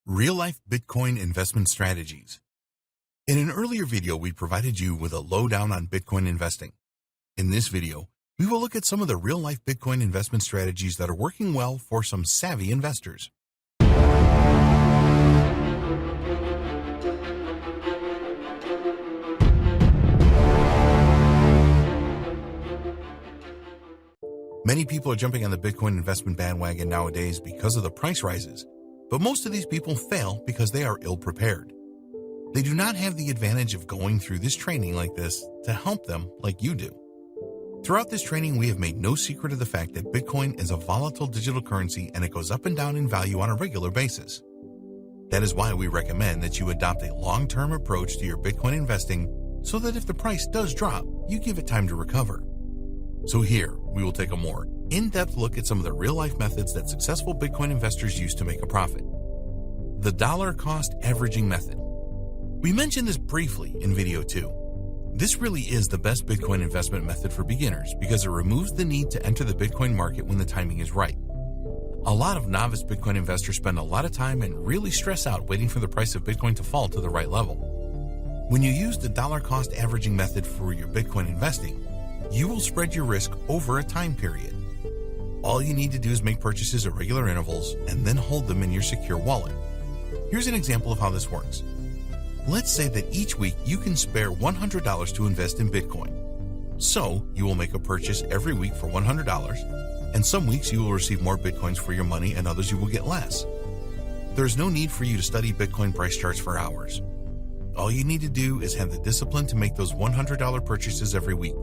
Real-life Bitcoin investment strategies. In an earlier video, we provided you with a lowdown on Bitcoin investing. In this video, we will look at some of the real-life Bitcoin investment strategies that are working well for some savvy investors. Many people are jumping on the Bitcoin investment bandwagon nowadays because of the price rises. But most of these people fail because they are ill-prepared. They do not have the advantage of going through this training like this to help them like you do. Throughout this training, we have made no secret of the fact that Bitcoin is a volatile digital currency and it goes up and down in value on a regular basis. That is why we recommend that you adopt a long-term approach to your Bitcoin investing so that if the price does drop, you give it time to recover. So here, we will take a more in-depth look at some of the real-life methods that successful Bitcoin investors use to make a profit. The dollar cost averaging method. We mentioned this briefly in video 2. This really is the best Bitcoin investment method for beginners because it removes the need to enter the Bitcoin market when the timing is right. A lot of novice Bitcoin investors spend a lot of time and really stress out waiting for the price of Bitcoin to fall to the right level. When you use the dollar cost averaging method for your Bitcoin investing, you will spread your risk over a time period. All you need to do is make purchases at regular intervals and then hold them in your secure wallet. Here's an example of how this works. Let's say that each week you can spare $100 to invest in Bitcoin. So you will make a purchase every week for $100, and some weeks you will receive more Bitcoins for your money and others you will get less. There's no need for you to study Bitcoin price charts for hours. All you need to do is have the discipline to make those $100 purchases every week.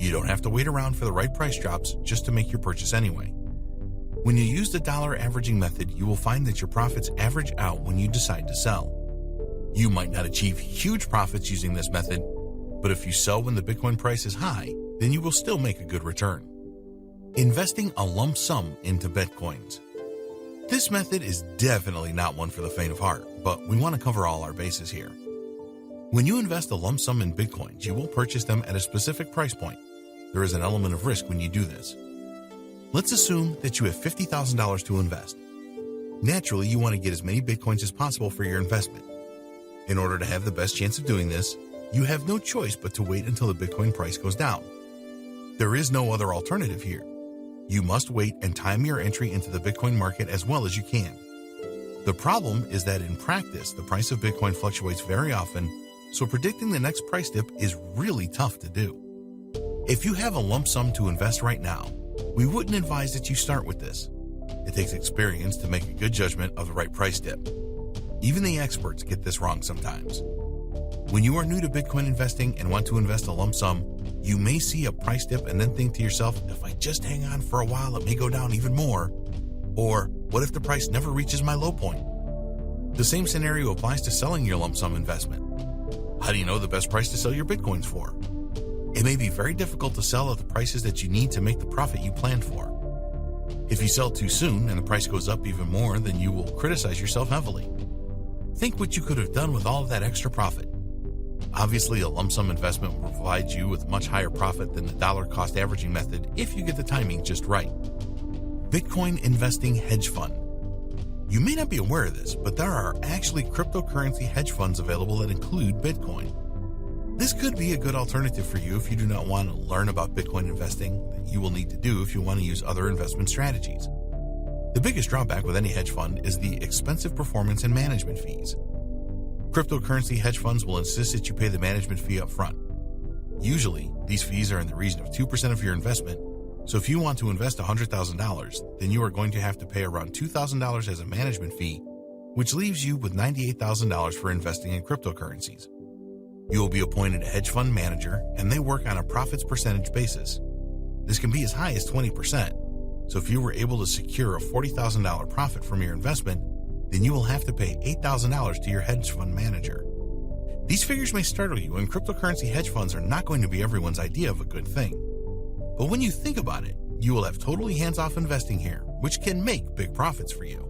You don't have to wait around for the right price drops just to make your purchase anyway. When you use the dollar averaging method, you will find that your profits average out when you decide to sell. You might not achieve huge profits using this method, but if you sell when the Bitcoin price is high, then you will still make a good return. Investing a lump sum into Bitcoins. This method is definitely not one for the faint of heart, but we want to cover all our bases here. When you invest a lump sum in Bitcoins, you will purchase them at a specific price point. There is an element of risk when you do this. Let's assume that you have $50,000 to invest. Naturally, you want to get as many Bitcoins as possible for your investment. In order to have the best chance of doing this, you have no choice but to wait until the Bitcoin price goes down. There is no other alternative here. You must wait and time your entry into the Bitcoin market as well as you can. The problem is that in practice, the price of Bitcoin fluctuates very often, so predicting the next price dip is really tough to do. If you have a lump sum to invest right now, we wouldn't advise that you start with this. It takes experience to make a good judgment of the right price dip. Even the experts get this wrong sometimes. When you are new to Bitcoin investing and want to invest a lump sum, you may see a price dip and then think to yourself, if I just hang on for a while, it may go down even more. Or, what if the price never reaches my low point? The same scenario applies to selling your lump sum investment. How do you know the best price to sell your Bitcoins for? It may be very difficult to sell at the prices that you need to make the profit you planned for. If you sell too soon and the price goes up even more, then you will criticize yourself heavily. Think what you could have done with all of that extra profit. Obviously, a lump sum investment will provide you with much higher profit than the dollar cost averaging method if you get the timing just right. Bitcoin investing hedge fund. You may not be aware of this, but there are actually cryptocurrency hedge funds available that include Bitcoin. This could be a good alternative for you if you do not want to learn about Bitcoin investing that you will need to do if you want to use other investment strategies. The biggest drawback with any hedge fund is the expensive performance and management fees. Cryptocurrency hedge funds will insist that you pay the management fee up front. Usually, these fees are in the region of 2% of your investment. So if you want to invest $100,000, then you are going to have to pay around $2,000 as a management fee, which leaves you with $98,000 for investing in cryptocurrencies. You will be appointed a hedge fund manager, and they work on a profits percentage basis. This can be as high as 20%. So if you were able to secure a $40,000 profit from your investment, then you will have to pay $8,000 to your hedge fund manager. These figures may startle you, and cryptocurrency hedge funds are not going to be everyone's idea of a good thing. But when you think about it, you will have totally hands-off investing here, which can make big profits for you.